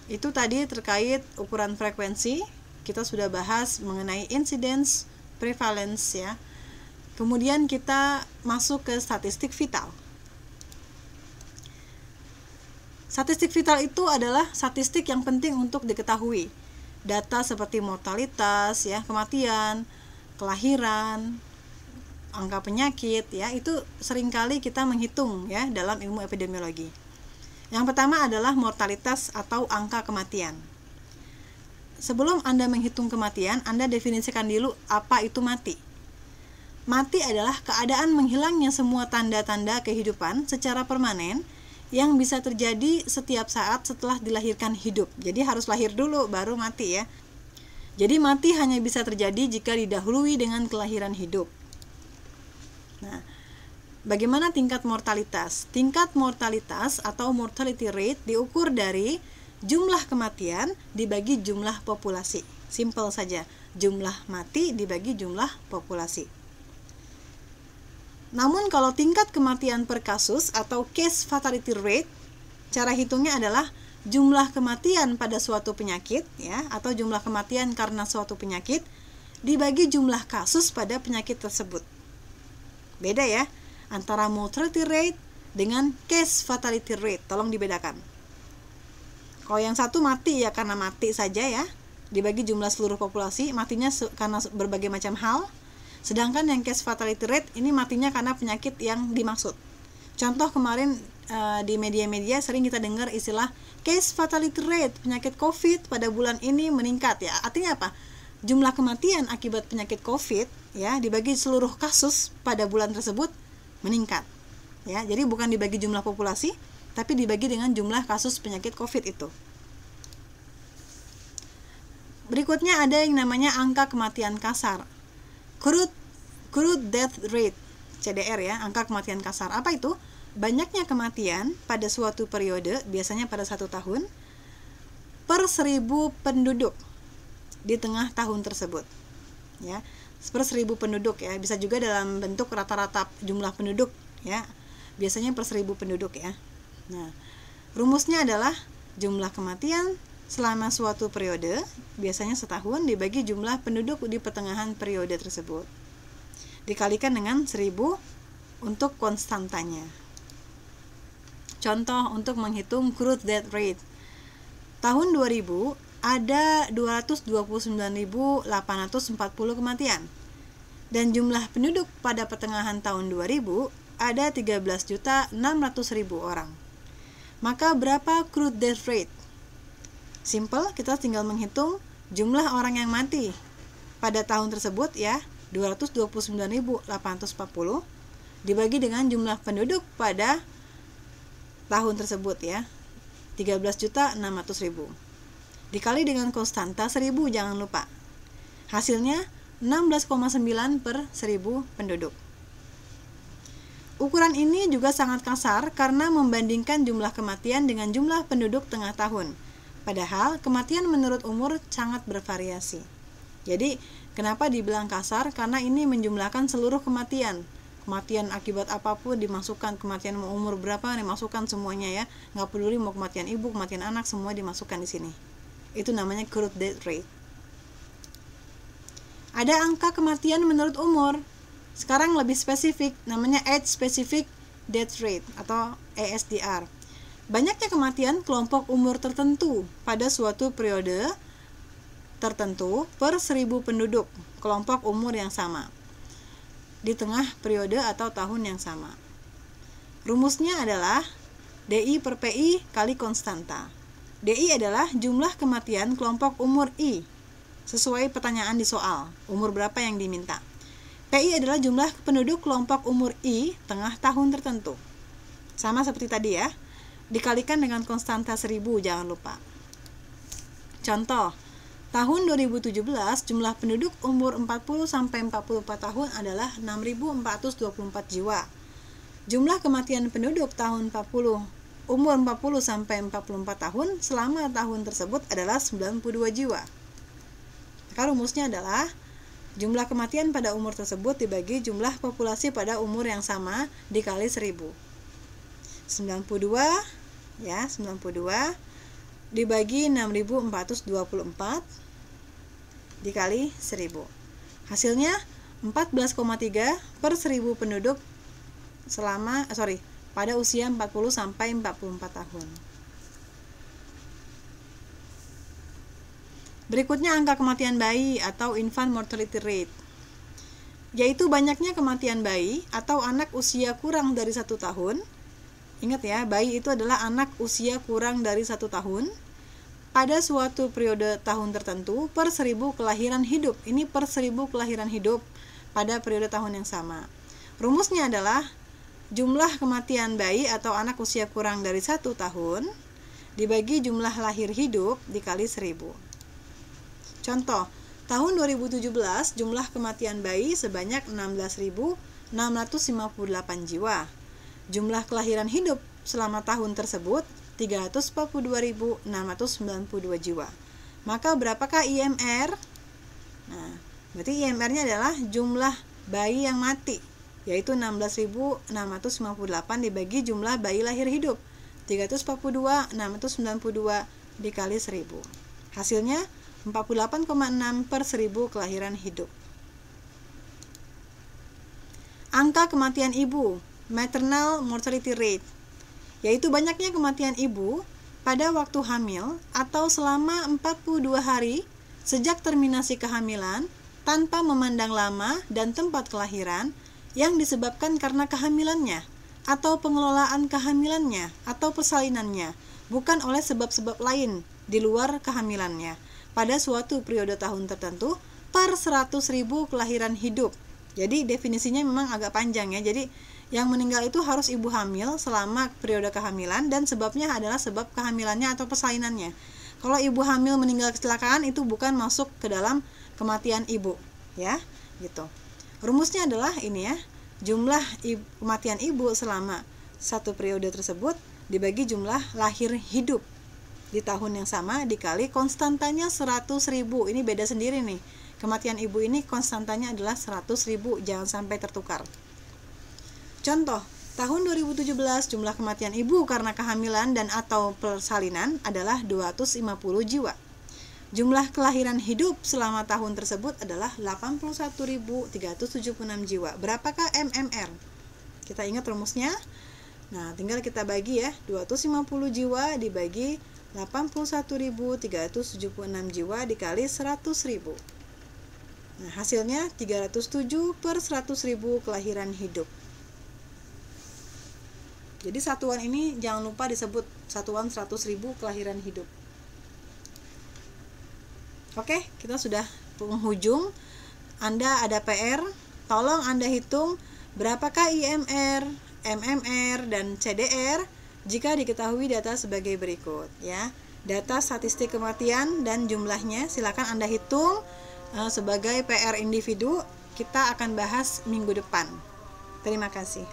Itu tadi terkait ukuran frekuensi. Kita sudah bahas mengenai incidence, prevalence ya. Kemudian kita masuk ke statistik vital. Statistik vital itu adalah statistik yang penting untuk diketahui. Data seperti mortalitas ya, kematian, kelahiran, angka penyakit ya, itu seringkali kita menghitung ya dalam ilmu epidemiologi. Yang pertama adalah mortalitas atau angka kematian. Sebelum Anda menghitung kematian, Anda definisikan dulu apa itu mati. Mati adalah keadaan menghilangnya semua tanda-tanda kehidupan secara permanen yang bisa terjadi setiap saat setelah dilahirkan hidup. Jadi harus lahir dulu baru mati ya. Jadi mati hanya bisa terjadi jika didahului dengan kelahiran hidup. Nah, bagaimana tingkat mortalitas? Tingkat mortalitas atau mortality rate diukur dari jumlah kematian dibagi jumlah populasi. Simple saja, jumlah mati dibagi jumlah populasi. Namun kalau tingkat kematian per kasus atau case fatality rate, cara hitungnya adalah jumlah kematian pada suatu penyakit ya, atau jumlah kematian karena suatu penyakit dibagi jumlah kasus pada penyakit tersebut. Beda ya, antara mortality rate dengan case fatality rate, tolong dibedakan. Kalau yang satu mati ya karena mati saja ya, dibagi jumlah seluruh populasi, matinya karena berbagai macam hal. Sedangkan yang case fatality rate ini matinya karena penyakit yang dimaksud. Contoh kemarin di media-media sering kita dengar istilah case fatality rate penyakit COVID pada bulan ini meningkat ya. Artinya apa? Jumlah kematian akibat penyakit COVID ya dibagi seluruh kasus pada bulan tersebut meningkat. Ya, jadi bukan dibagi jumlah populasi, tapi dibagi dengan jumlah kasus penyakit COVID itu. Berikutnya ada yang namanya angka kematian kasar. Crude death rate, CDR ya, angka kematian kasar. Apa itu? Banyaknya kematian pada suatu periode, biasanya pada 1 tahun, per 1000 penduduk di tengah tahun tersebut. Ya, per 1000 penduduk ya, bisa juga dalam bentuk rata-rata jumlah penduduk ya. Biasanya per 1000 penduduk ya. Nah, rumusnya adalah jumlah kematian selama suatu periode, biasanya setahun, dibagi jumlah penduduk di pertengahan periode tersebut. Dikalikan dengan 1000 untuk konstantanya. Contoh untuk menghitung crude death rate. Tahun 2000 ada 229.840 kematian. Dan jumlah penduduk pada pertengahan tahun 2000 ada 13.600.000 orang. Maka berapa crude death rate? Simple, kita tinggal menghitung jumlah orang yang mati pada tahun tersebut ya, 229.840 dibagi dengan jumlah penduduk pada tahun tersebut ya, 13.600.000. Dikali dengan konstanta 1000, jangan lupa. Hasilnya 16,9 per 1000 penduduk. Ukuran ini juga sangat kasar karena membandingkan jumlah kematian dengan jumlah penduduk tengah tahun. Padahal kematian menurut umur sangat bervariasi. Jadi kenapa dibilang kasar? Karena ini menjumlahkan seluruh kematian. Kematian akibat apapun dimasukkan, kematian umur berapa dimasukkan semuanya ya. Nggak peduli mau kematian ibu, kematian anak, semua dimasukkan di sini. Itu namanya crude death rate. Ada angka kematian menurut umur. Sekarang lebih spesifik, namanya age specific death rate atau ASDR. Banyaknya kematian kelompok umur tertentu pada suatu periode tertentu per 1000 penduduk kelompok umur yang sama di tengah periode atau tahun yang sama. Rumusnya adalah DI per PI kali konstanta. DI adalah jumlah kematian kelompok umur I sesuai pertanyaan di soal, umur berapa yang diminta. PI adalah jumlah penduduk kelompok umur I tengah tahun tertentu. Sama seperti tadi ya, dikalikan dengan konstanta 1000, jangan lupa. Contoh, tahun 2017 jumlah penduduk umur 40-44 tahun adalah 6.424 jiwa. Jumlah kematian penduduk tahun umur 40-44 tahun selama tahun tersebut adalah 92 jiwa. Maka rumusnya adalah jumlah kematian pada umur tersebut dibagi jumlah populasi pada umur yang sama dikali 1000. 92 ya, 92 dibagi 6.424 dikali 1000. Hasilnya 14,3 per 1000 penduduk pada usia 40 sampai 44 tahun. Berikutnya angka kematian bayi atau infant mortality rate, yaitu banyaknya kematian bayi atau anak usia kurang dari 1 tahun. Ingat ya, bayi itu adalah anak usia kurang dari 1 tahun pada suatu periode tahun tertentu per 1000 kelahiran hidup. Ini per 1000 kelahiran hidup pada periode tahun yang sama. Rumusnya adalah jumlah kematian bayi atau anak usia kurang dari 1 tahun dibagi jumlah lahir hidup dikali 1000. Contoh, tahun 2017 jumlah kematian bayi sebanyak 16.658 jiwa. Jumlah kelahiran hidup selama tahun tersebut 342.692 jiwa. Maka berapakah IMR? Nah, berarti IMR-nya adalah jumlah bayi yang mati, yaitu 16.658 dibagi jumlah bayi lahir hidup 342.692 dikali 1000. Hasilnya 48,6 per 1000 kelahiran hidup. Angka kematian ibu, maternal mortality rate, yaitu banyaknya kematian ibu pada waktu hamil atau selama 42 hari sejak terminasi kehamilan tanpa memandang lama dan tempat kelahiran yang disebabkan karena kehamilannya atau pengelolaan kehamilannya atau persalinannya, bukan oleh sebab-sebab lain di luar kehamilannya, pada suatu periode tahun tertentu per 100.000 kelahiran hidup. Jadi definisinya memang agak panjang ya. Jadi yang meninggal itu harus ibu hamil selama periode kehamilan dan sebabnya adalah sebab kehamilannya atau persalinannya. Kalau ibu hamil meninggal kecelakaan itu bukan masuk ke dalam kematian ibu, ya, gitu. Rumusnya adalah ini ya. Jumlah kematian ibu selama satu periode tersebut dibagi jumlah lahir hidup di tahun yang sama dikali konstantanya 100.000. Ini beda sendiri nih. Kematian ibu ini konstantanya adalah 100.000, jangan sampai tertukar. Contoh, tahun 2017 jumlah kematian ibu karena kehamilan dan atau persalinan adalah 250 jiwa. Jumlah kelahiran hidup selama tahun tersebut adalah 81.376 jiwa. Berapakah MMR? Kita ingat rumusnya. Nah, tinggal kita bagi ya, 250 jiwa dibagi 81.376 jiwa dikali 100.000. Nah, hasilnya 307 per 100.000 kelahiran hidup. Jadi satuan ini jangan lupa disebut satuan 100.000 kelahiran hidup. Oke, kita sudah penghujung. Anda ada PR, tolong Anda hitung berapakah IMR, MMR, dan CDR jika diketahui data sebagai berikut ya. Data statistik kematian dan jumlahnya silakan Anda hitung sebagai PR individu. Kita akan bahas minggu depan. Terima kasih.